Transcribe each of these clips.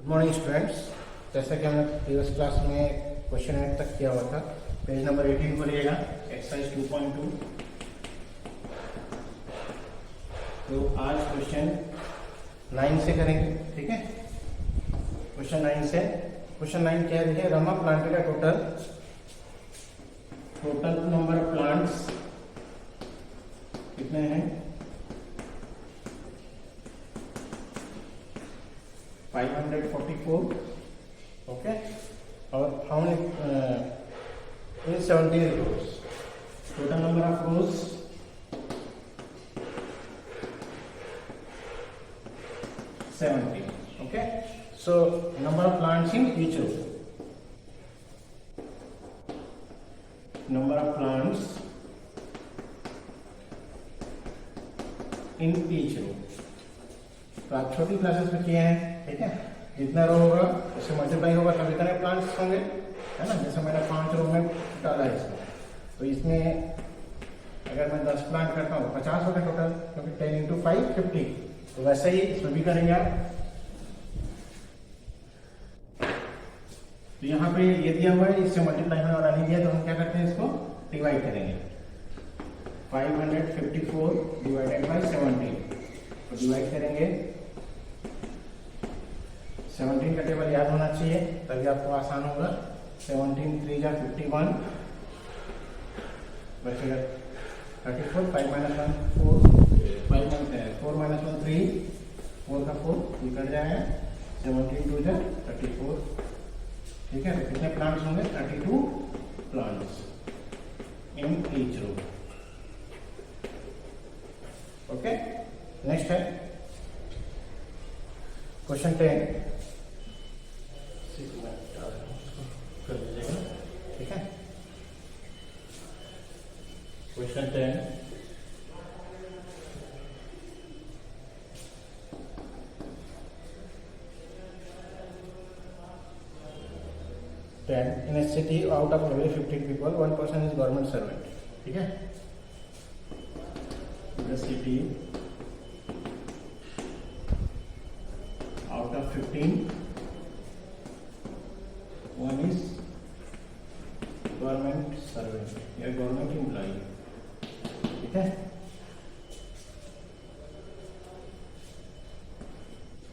Good morning students. जैसा कि हमने प्रीवियस क्लास में क्वेश्चन 8 तक किया हुआ था, पेज नंबर 18 खोलिएगा, एक्सरसाइज 2.2। तो आज क्वेश्चन 9 से करेंगे, ठीक है। क्वेश्चन 9 से, क्वेश्चन 9 क्या है? रमा प्लांटेड का टोटल नंबर ऑफ प्लांट्स कितने हैं? 544, ओके। और found in 17 rows. Total number of rows 70, okay. So number of plants in each row. Number of plants in each row. तो आप छोटी क्लासेस में किए हैं, ठीक है। जितना रो होगा उससे मल्टीप्लाई होगा तभी कितने प्लांट्स होंगे, है ना। जैसे मैंने 5 रो में डाला है इसमें, तो इसमें अगर मैं 10 प्लांट करता हूँ 50 होगा टोटल, क्योंकि 10 into 5 50। तो वैसे ही इसमें भी करेंगे आप। तो यहाँ पे ये दिया हुआ है, इससे मल्टीप्लाई होने वाला नहीं दिया, तो हम क्या करते हैं, इसको डिवाइड करेंगे। 554 डिवाइडेड बाई 70, तो डिवाइड करेंगे। 17 का टेबल याद होना चाहिए, तभी आपको आसान होगा। 17 3 जा 51, बचेगा 34, 5 - 1 4, 4 - 1 3, 4 का 4 निकल जाएगा। 17 2 जा 34, ठीक है। तो कितने प्लांट्स होंगे? 32 plants in each row, okay. Next है क्वेश्चन 10, कर लीजिएगा, ठीक है। Question 10, in a city out of every 15 people 1 person is government servant, ठीक है। The city out of 15 one is government servant या government employee, ठीक है,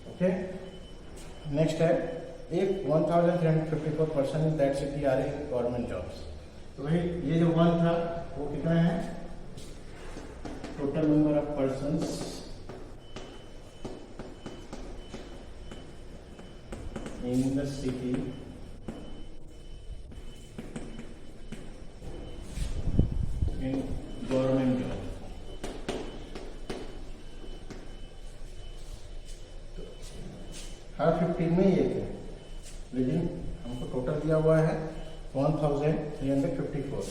ओके। नेक्स्ट है, if 1354 person in that city are in government jobs। तो भाई ये जो 1 था वो कितना है? Total number of persons in the city in government job। हर 15 में ये थे, लेकिन हमको टोटल दिया हुआ है 1354।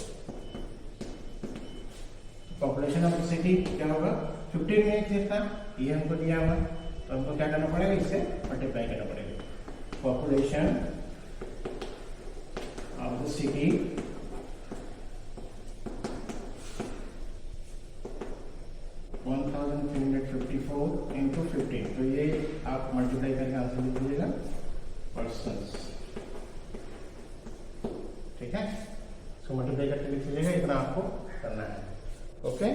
पॉपुलेशन ऑफ सिटी क्या होगा? 15 में एक था, ये हमको दिया हुआ, तो हमको क्या करना पड़ेगा? इससे मल्टीप्लाई करना पड़ेगा। Population of the city into 15, तो ये आप मल्टीप्लाई करके आंसर लिख लीजिएगा, पर्सन्स, ठीक है। सो मल्टीप्लाई करके लिख लीजिएगा, इतना आपको करना है, ओके।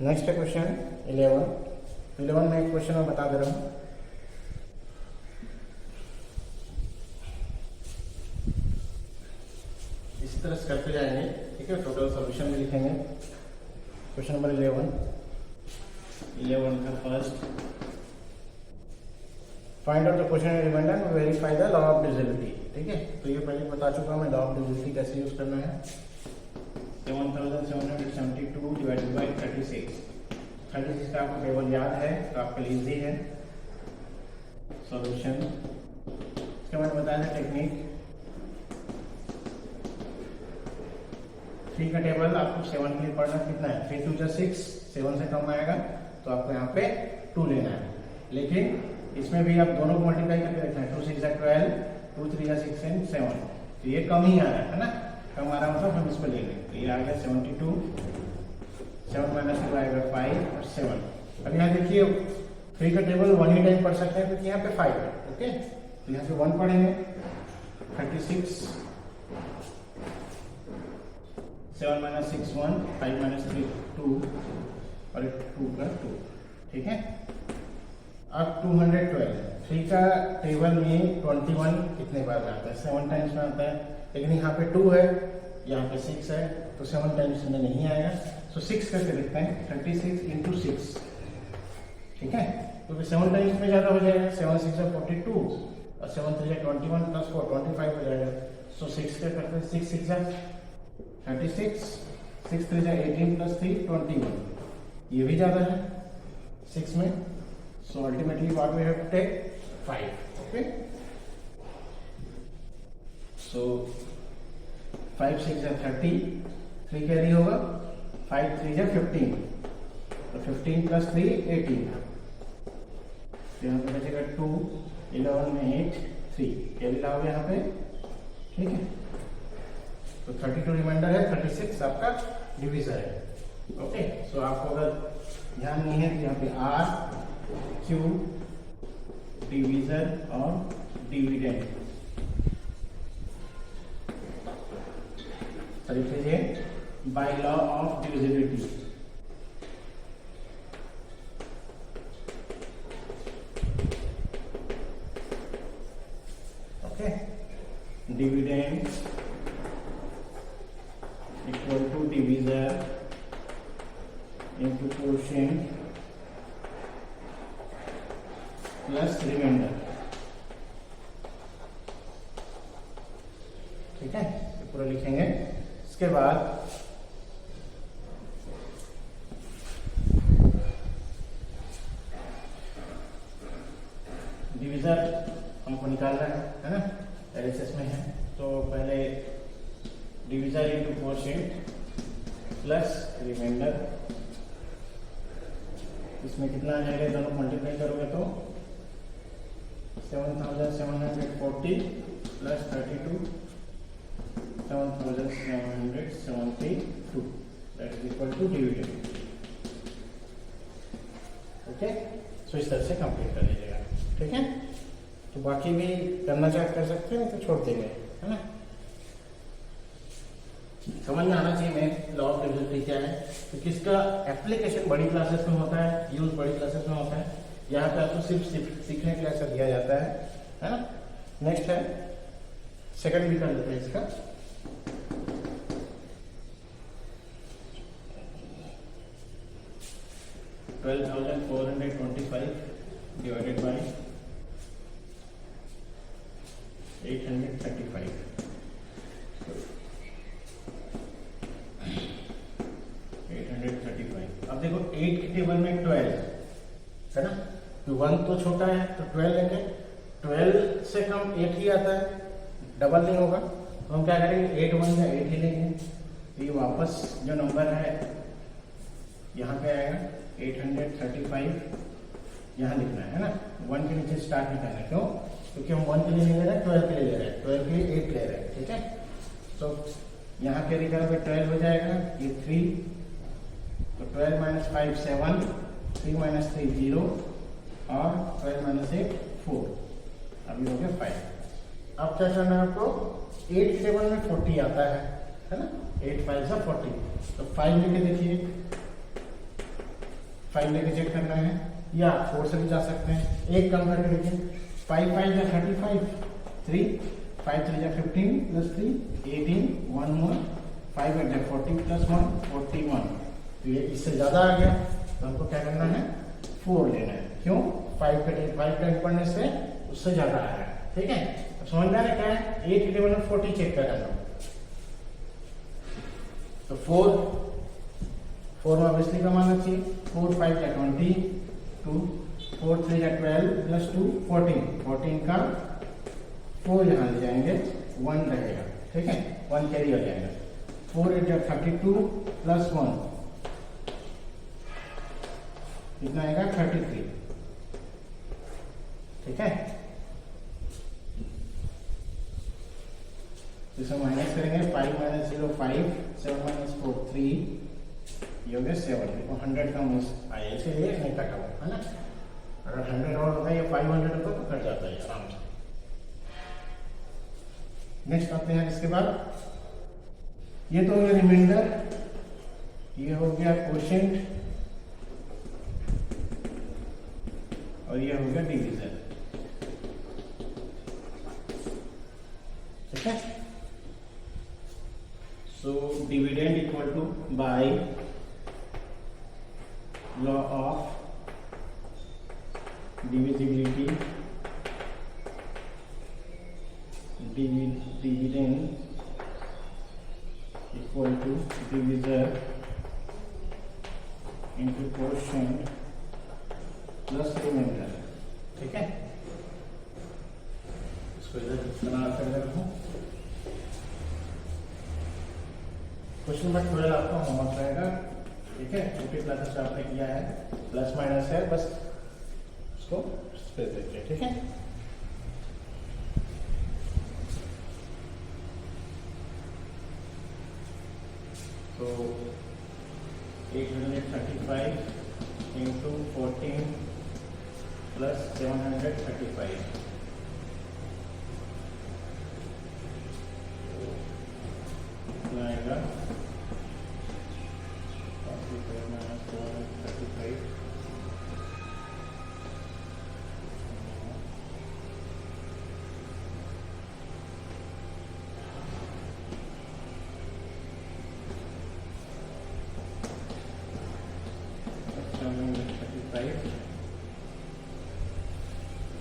नेक्स्ट है क्वेश्चन 11 में एक क्वेश्चन मैं बता दे रहा हूँ। इस तरह से करते जाएंगे, ठीक है। टोटल सॉल्यूशन में लिखेंगे। क्वेश्चन नंबर 11 का first, find out the question reminder and verify the law of divisibility, ठीक है। तो ये पहले बता चुका हूं मैं, लॉ ऑफ डिविजिबिलिटी कैसे यूज करना है। 7772 डिवाइडेड बाई 36 का आपको टेबल याद है, तो आपके लिए इजी है सॉल्यूशन। इसके बाद बताया था टेक्निक। 3 का टेबल आपको 7 के लिए पढ़ना कितना है? 3 2 जा 6, 7 से कम आएगा, तो आपको यहाँ पे 2 लेना है। लेकिन इसमें भी आप दोनों को मल्टीप्लाई करके रखना है। 2 6 जा 12, 2 3 जा 6 and 7, तो ये कम ही आ रहा है ना, कम आ रहा मतलब हम इसको लेंगे। तो ये आ गया 72, 7 - 2 आएगा 5 और 7। अब यहाँ देखिए 3 का टेबल 1 ही टाइम पढ़ सकते हैं, क्योंकि यहाँ पे 5 है, ओके। तो यहाँ से 1 पढ़ेंगे, 36, 7 माइनस 6 1, 5 माइनस 3 2 और 2 प्लस 2, ठीक है। अब 212, 3 का टेबल में 21 कितने बार में आता है? 7 टाइम्स में आता है, लेकिन यहाँ पे 2 है, यहाँ पे 6 है, तो 7 टाइम्स में नहीं आएगा। तो 6 करके देखते हैं, 36 इंटू 6, ठीक है, क्योंकि 7 टाइम्स में ज़्यादा हो जाएगा। 7 6 42 और 7 3 21 प्लस 4 25 हो जाएगा। सो 6 के करते हैं, 6 6 36, 6 3 18 प्लस 3 21, ये भी ज़्यादा है 6 में। So ultimately what we have to take 5, okay. So 5 6 30, 3 carry होगा, 5 3 15, तो 15 प्लस 3 18, तो यहाँ पे बचेगा 2, 11 में 8 3, कैरी लाओगे यहाँ पे, ठीक है। तो 32 रिमाइंडर है, 36 आपका डिवीजर है, ओके। सो आपको अगर ध्यान नहीं है तो यहाँ पे आर क्यू डिवीजर और डिविडेंड लिखिए by law of divisibility. Okay, dividend equal to divisor into quotient plus reminder, ठीक है, पूरा लिखेंगे। इसके बाद डिवीजर हमको निकालना है ना, एलएचएस में है, तो पहले divisor into quotient plus remainder, इसमें कितना आ जाएगा, दोनों मल्टीप्लाई करोगे तो 7740 plus 32 7772, that is equal to dividend, okay. So इस तरह से कंप्लीट कर लीजिएगा, ठीक है। तो बाकी भी करना चाहे कर सकते हैं, तो छोड़ देंगे, है ना। समझ में आना चाहिए मैं लॉ ऑफ डिविजिबिलिटी क्या है, क्योंकि इसका एप्लीकेशन बड़ी क्लासेस में होता है, यूज बड़ी क्लासेस में होता है। यहाँ पे आपको सिर्फ सीखने के लिए ऐसा दिया जाता है ना। नेक्स्ट है सेकंड भी कर लेते हैं इसका। $12,425 डिवाइडेड बाई 835, अब देखो 8 के टेबल में 12 है ना, तो 1 तो छोटा है तो 12 लेंगे, 12 से कम 8 ही आता है, डबल नहीं होगा, तो हम क्या करेंगे 8 1 या 8 ही लेंगे। तो ये वापस जो नंबर है यहाँ पे आएगा 835, यहाँ लिखना है ना, 1 के नीचे स्टार्ट नहीं करना, क्यों? क्योंकि हम 1 के लिए ले रहे हैं, 12 के लिए ले रहे हैं, 12 के लिए 8 ले रहे हैं, ठीक है। तो यहाँ कैरी करोगे 12 हो जाएगा, ये 3, तो 12 माइनस 5 7, 3 माइनस 3 0 और 12 माइनस 8 4, अभी हो गया 5। अब क्या करना है आपको, 8 टेबल में 40 आता है ना, 8 5 से 40, तो 5 लेके देखिए, 5 लेके चेक करना है, या 4 से भी जा सकते हैं, एक कम करके देखिए, 5 5 या 35, 3 5 3 या 15 प्लस 3 18, 1 more 5 8 40 प्लस 1 41, तो ये इससे ज्यादा आ गया, तो हमको क्या करना है 4 लेना है, क्यों? 5 का पढ़ने से उससे ज्यादा आ रहा है, ठीक है। अब समझ में आ रहा है क्या है, 8 टेबल में 40 चेक करना, तो 4 में ऑब्वियसली कम आना चाहिए, 4 5 या 22, 4 3 या 12 प्लस 2 14 का 4 यहाँ ले जाएंगे, 1 रहेगा, ठीक है, 1 कैरी हो जाएगा, 4 8 या 32 प्लस 1 कितना आएगा 33, ठीक है। इसे माइनस करेंगे, 5 माइनस 0 5, 7 माइनस 4 3, ये हो गया 7, देखो 100 का मिस आया, इसीलिए नहीं कटा हुआ है ना। अगर 100 और होता है या 500 होता तो कट जाता है आराम से, नेक्स्ट आते हैं इसके बाद, ये तो ये रिमाइंडर, ये हो गया क्वोशिएंट और ये हो गया डिवीजन। ठीक है, so dividend equal to by law of divisibility, dividend equal to divisor into quotient plus remainder। ठीक है, इसको इधर बना कर रखो। क्वेश्चन नंबर 12 आपका होमवर्क रहेगा। ठीक है, छोटी क्लासेस आपने किया है, प्लस माइनस है, बस इसको स्पेस देते। ठीक है, तो 835 इंटू 14 प्लस 735 आएगा 435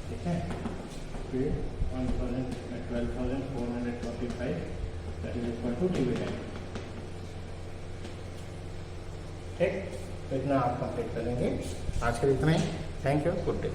ठीक है, फिर 12,445 that is equal to dividend. ठीक, तो इतना आप कंप्लीट करेंगे। आज के लिए इतना ही। Thank you, good day.